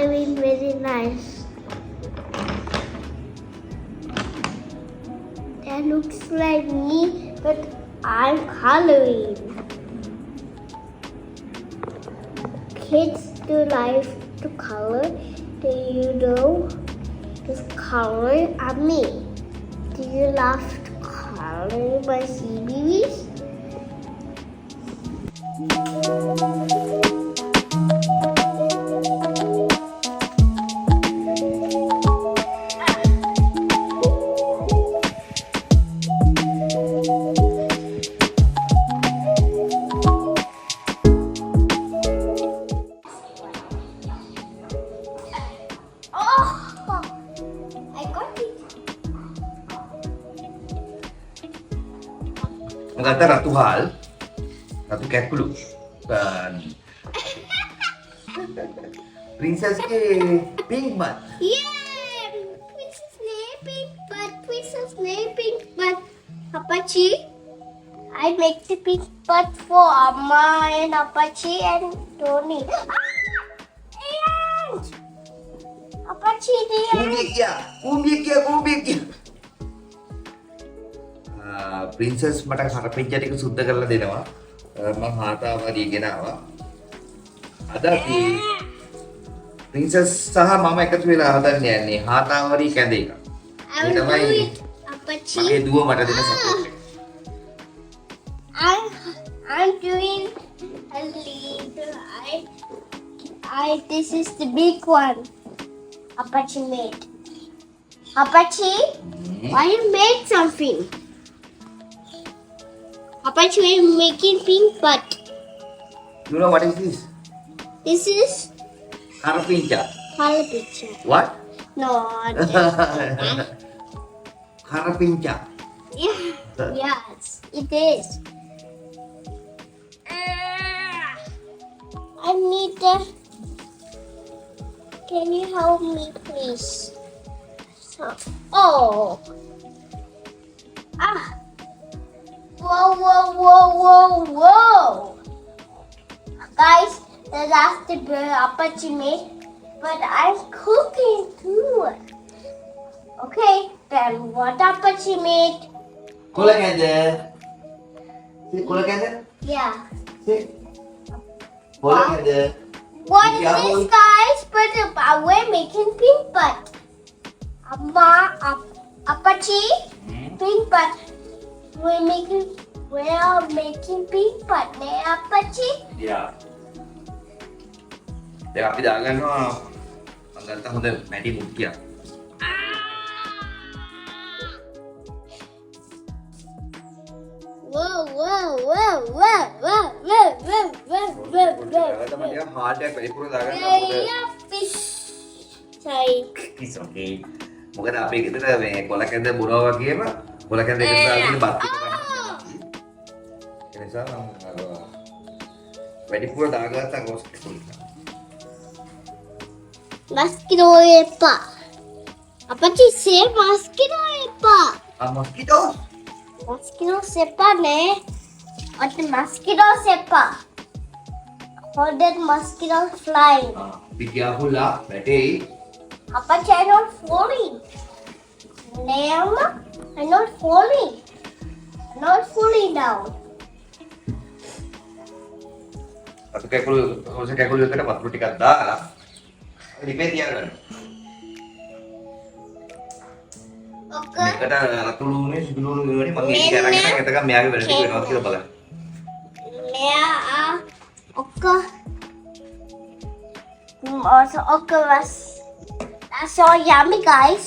coloring very nice. That looks like me, but I'm coloring. Kids do like to color. Do you know this color are me? Do you love to color my CBBs? Kata Ratu Hal, Ratu Kekulu, dan Princess ke Pink Butt. Yeah, Princess name Pink Butt. Apache, I make the pink butt for Amma and Apache and Tony. And Apache, Kumbik ya. Princess මට කරපිංචා ටික සුද්ධ කරලා දෙනවා. මම හාතාවරිය ගෙනාවා. අද අපි Princess සහ මම එකතු වෙලා හදන්න යන්නේ හාතාවරිය කැඳ එක. I will do it, Apache. මගේ දුව මට දෙන සපෝට් එක. I'm doing a lead. This is the big one Apache made. Apache, why you made something? Apache, why you making pink butt? You know what is this? This is Karapincha. color picture. What? No. Karapincha. Yes, it is. I need the. Can you help me, please? Oh. Whoa. Guys, that's the bird Apache made, but I'm cooking too. Okay, then what Apache made? Kola kanda. See, kola kanda? Yeah. See? Kola kanda. What is this, guys? But we're making pink butt. Apache, pink butt. We are making pink butt, ne Apache? Yeah. දැන් අපි දාගන්නවා මම ගත්ත හොඳ මැටි මුට්ටියක්. Whoa. ටිකක් hard එකක් වැඩිපුර දාගන්නවා. Yeah, fish. Sorry. It's okay. මොකද අපේ ගෙදර මේ කොල කැඳ බොනවා වගේම කොල කැඳ එකට දාගෙන බත් ටික ගන්නවා. ඒ නිසා මම වැඩිපුර දාගත්තා රෝස්ට් එක. Mosquito epa. Apache, say mosquito epa. Mosquito? Mosquito sepa ne. What the mosquito sepa? How did mosquito fly? Be careful lah, Betty. Apache, I'm not falling. Lamb, I'm not falling. I'm not falling down. Satu kekulu එකට වතුර ටිකක් දාලා ලිපේ තියාගන්න. Okay. මේකට රතු ලුණුනේ සුදු ලුණුනේ මම ඒක අරගෙන එතකන් මෙයාගේ වැඩ ටික වෙනවද කියලා බලන්න. Okay. Also, okay, that's so yummy, guys.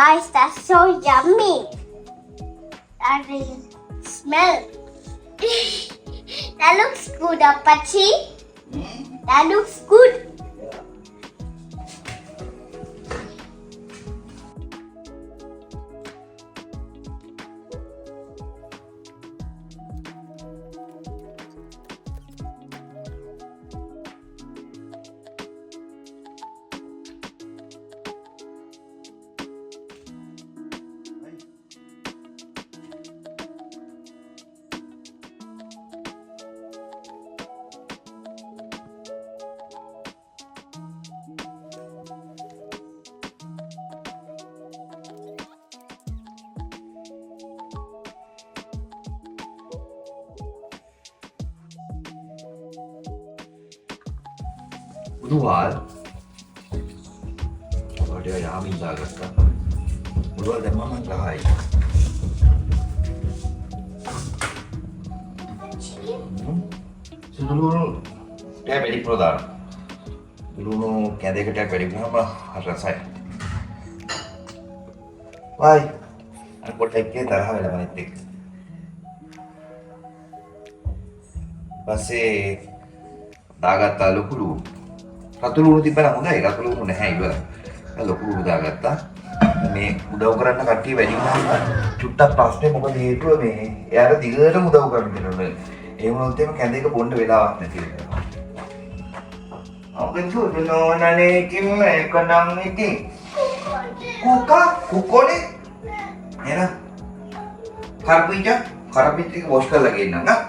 Guys, that's so yummy. That is smell. That looks good, Apache. That looks good. මුදුවාල් ඔයාට යාමින් දාගත්තා. මුදුවාල් දැම්මම මම ගහයි. සුදුලුණු ටැබ් වැඩි ප්‍රදාන. ලුණු කැඳයකට වැඩි වුණාම රසයි. වයි අර පොට් එකේ තරහ වෙලා මනිත් එක්ක. පස්සේ දාගත්තා ලොකු ලුණු. රතු ලුණු තිබ්බනම් හොඳයි. රතු ලුණු නැහැ ඉවර. ලොකු ලුණු දාගත්තා. මේ උදව් කරන්න කට්ටිය වැඩි වුණාම චුට්ටක් ප්‍රශ්නේ මොකද හේතුව මේ එයාට දිගටම උදව් කරන්න දෙනවා. ඒ වුණොත් එimhe කැඳයක බොන්න වෙලාවක් නැති වෙනවා. අපේ සුදුනෝනනේ කිව්ව එක නම් ඉතින් කුකෝනේ එන කරපිට ටික වොෂ් කරලා ගෙන්නන්න නා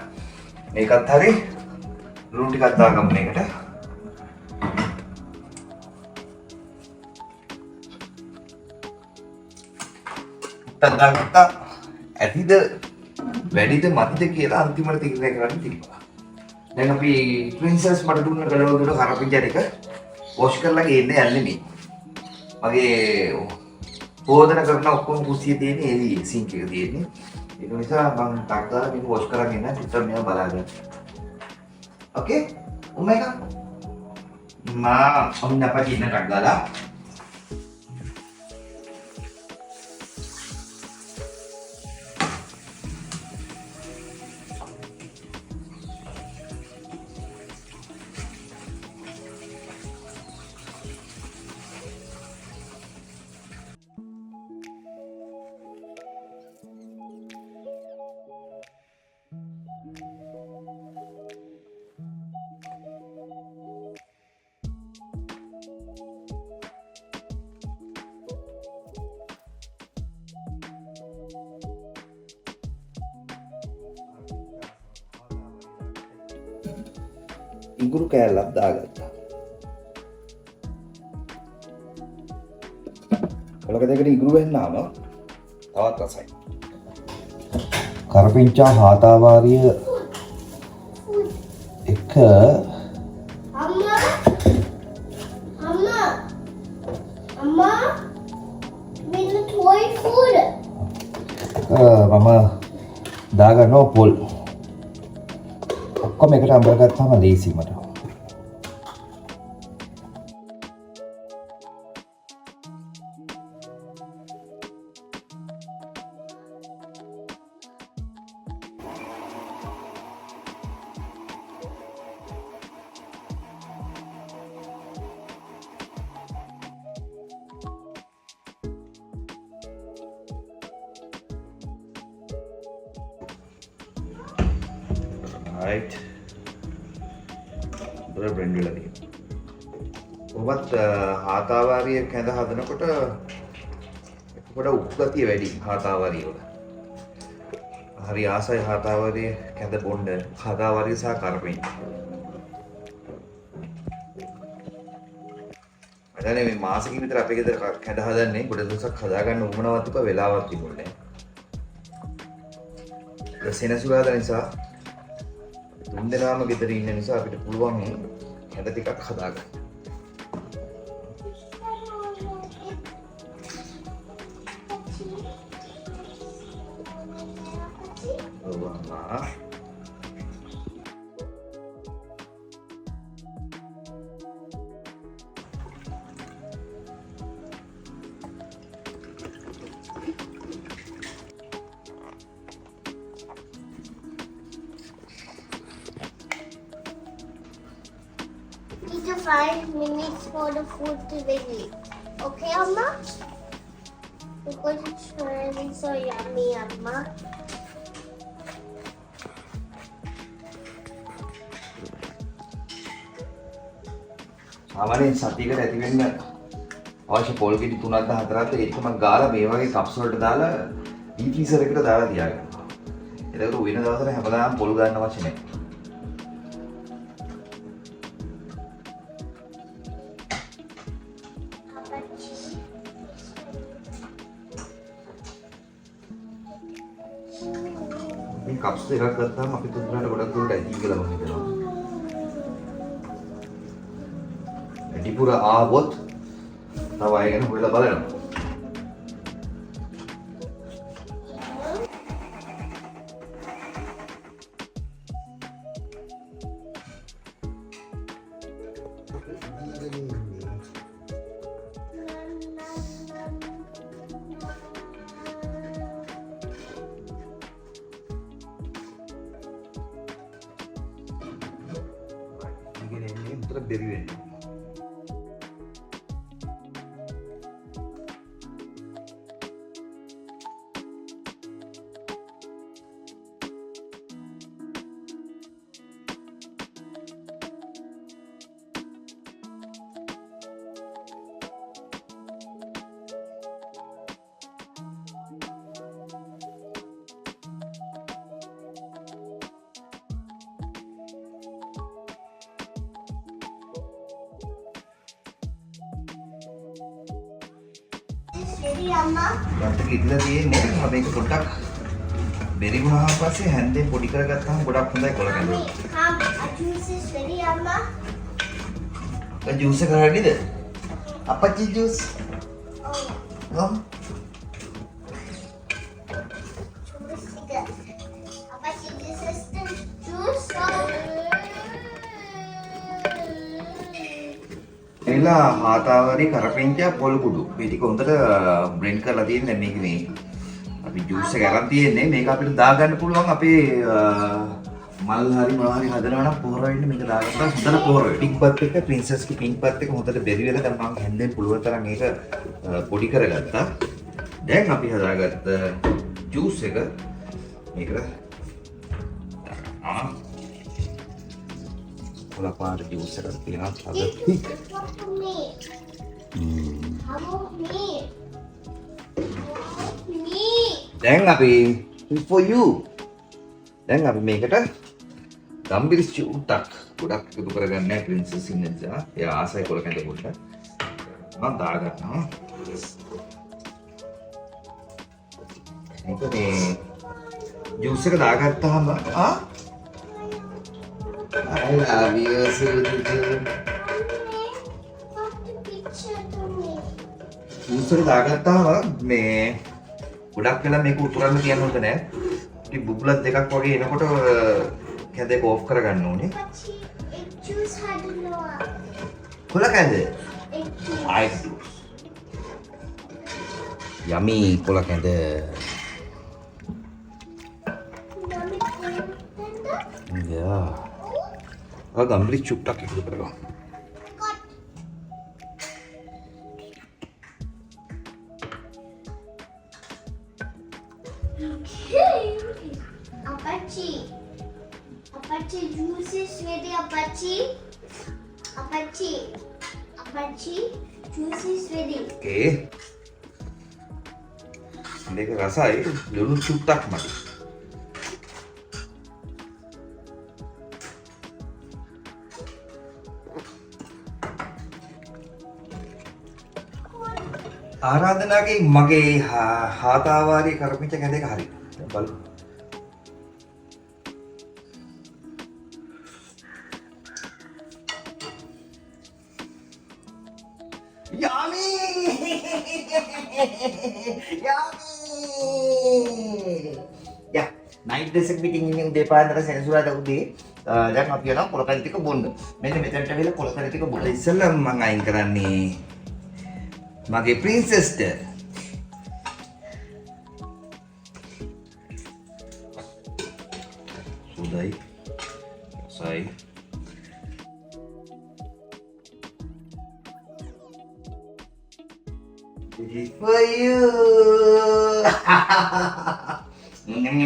මේකත් හරි ලුණු ටිකක් දාගමු මේකට දාගත්තා ඇතිද වැඩිද මදිද කියලා අන්තිමට තීරණය කරන්න තිබ්බා. දැන් අපි ප්‍රින්සස් මට දුන්න ගලවල දුන්න කරපිංචා ටික වොෂ් කරලා ගේන්න යන්නේ මේ. මගේ පෝදන කරන ඔක්කොම කුස්සියේ තියෙන එළියේ සින්ක් එක තියෙන්නේ. ඒක නිසා මම ටක් දාලා මේක වොෂ් කරගෙන ඉන්න චුට්ටක් මෙයා බලාගන්න. ඕකේ? උමේක. ඔන්න අපිට ඉන්න ටක් දාලා ඉඟුරු කෑල්ලක් දාගත්තා. ඔලක දෙකට ඉඟුරු වෙන්නාම තවත් රසයි. කරපිංචා හාතාවාරිය එක Amma, with the toy food. මම දාගන්නවා පොල්. ඔක්කොම එකට අඹරගත්තාම ලේසි මට. right. බ්‍රෙන්ඩ් වෙලා තියෙනවා. ඔබත් හාතාවාරිය කැඳ හදනකොට පොඩ උප්ගතිය වැඩි හාතාවාරිය වල. හරි ආසයි හාතාවාරිය කැඳ බොන්න. හාතාවාරිය සහ කරපින්. අදනේ මේ මාසෙකින් විතර අපේ ගෙදර කැඳ හදන්නේ ගොඩ දවසක් හදාගන්න උවමනාවක් තිබ්බ වෙලාවක් තිබුණේ නැහැ. සෙනසුරාදා නිසා තුන් දෙනාම ගෙදර ඉන්න නිසා අපිට පුළුවන් කැඳ ටිකක් හදාගන්න. Need to 5 minutes for the food to ready. Okay, Amma? Because it's really so yummy, Amma. සාමාන්‍යයෙන් සතියකට ඇති වෙන්න අවශ්‍ය පොල් ගෙඩි 3ක් 4ක් ඒක මම ගාලා මේ වගේ කප්ස් වලට දාලා ඩීප් ෆ්‍රීසර් එකට දාලා තියාගන්නවා. ඒකට වෙන දවසට හැමදාම පොල් ගන්න අවශ්‍ය නැහැ. මේ කප්ස් දෙකක් ගත්තාම අපි තුන්දෙනාට ගොඩක් දුරට ඇති කියලා මම හිතනවා. වැඩිපුර ආවොත් තව අය ගැන හොයලා බලනවා. බැරි වෙන්නේ. Ready, Amma? මට කිව්ලා තියෙන්නේ මම මේක පොඩ්ඩක් බෙරි වුණාම පස්සේ හැන්දෙන් පොඩි කරගත්තාම ගොඩක් හොඳයි කොළ කැඳ. Come, our juice is ready, Amma. ඔය ජූස් එක හරියද? අපච්චි ජූස්. Oh, ගම්. juice juga. Apa sih this is the juice? එලා හාතාවරි කරපිංචා පොල් කුඩු. මේ ටික හොඳට බ්ලෙන්ඩ් කරලා තියෙන්නේ මේක මේ. අපි ජූස් එක අරන් තියෙන්නේ මේක අපිට දාගන්න පුළුවන් අපේ මල් හරි මොනවා හරි හදනවා නම් පොහොර වෙන්න මේක දාගන්න හොඳට පොහොර වෙයි. පිංක් පත් එක ප්‍රින්සස් කි පිංක් පත් එක හොඳට බෙරි වෙලා දැන් මම හැන්දෙන් පුළුවන් තරම් ඒක පොඩි කරගත්තා. දැන් අපි හදාගත්ත ජූස් එක මේකට කොළ පාට ජූස් එකක් තියෙනවා අද tick. Me. How about me? Me. දැන් අපි for you. දැන් අපි මේකට ගම්බිරිස් චූට්ටක් ගොඩක් එකතු කරගන්න නැහැ ප්‍රින්සස් ඉන්න නිසා. එයා ආසයි කොළ කැඳ පොඩ්ඩක්. මම දාගන්නවා. මේක මේ ජූස් එක දාගත්තාම I love you, sweetie. What the picture to me? Juice එක දාගත්තාම මේ ගොඩක් වෙලා මේක උතුරන්න තියන්න හොඳ නැහැ. ඉතින් බුබුලක් දෙකක් වගේ එනකොට කැඳේ ඕෆ් කරගන්න ඕනේ. Pachi, egg juice hadulwa. කොළ කැඳ? Egg juice. Ice juice. Yummy කොළ කැඳ. Mommy, can you Yeah. ගම්බිරිස් චුට්ටක් එකතු කරගමු. Apache. Apache juice is ready, Apache. Apache. Apache juice is ready. Okay. මේක රසයි ලුණු චුට්ටක් මදි. ආරාධනාගේ මගේ හාතාවාරී කරපිච්ච කැඳ එක හරි. බලමු. Yummy! Yummy! Yeah, night dress එක පිටින් ඉන්නේ උදේ පාන්දර සෙනසුරාදා උදේ. දැන් අපි යනවා කොළ කැඳ ටික බොන්න. මෙන්න මෙතනට වෙලා කොළ කැඳ ටික බොන්න. ඉස්සෙල්ලා මම අයින් කරන්නේ මගේ ප්‍රින්සස්ට. සුදයි. සයි. This is for you. Yum,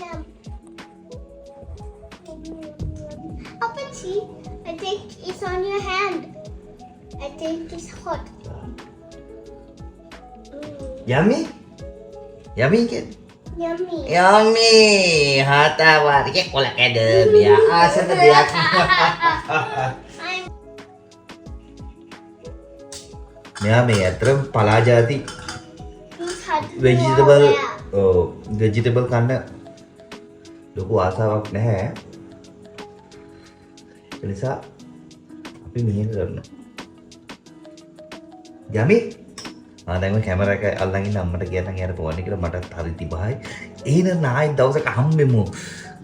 yum. Apache, I think it's on your hand. I think it's hot. Yummy? Yummy kan? Yummy. Yummy! හාතාවාරිගේ කොළ කැඳ මෙයා ආසද දෙයක්. I'm මෙයා මේ ඇත්තටම පලා ජාති He's had to vegetable go vegetable කන්න ලොකු ආසාවක් නැහැ. ඒ නිසා අපි මෙහෙම කරනවා. යමි දැන් මේ කැමරා එක අල්ලන් ඉන්න අම්මට කියන්න එයාට ෆෝන් එකට මටත් හරි තිබහයි. එහෙනම් ආයි දවසක හම්බෙමු.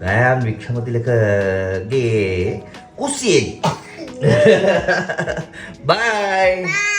ගයාන් වික්‍රමතිලකගේ කුස්සියේ. Bye.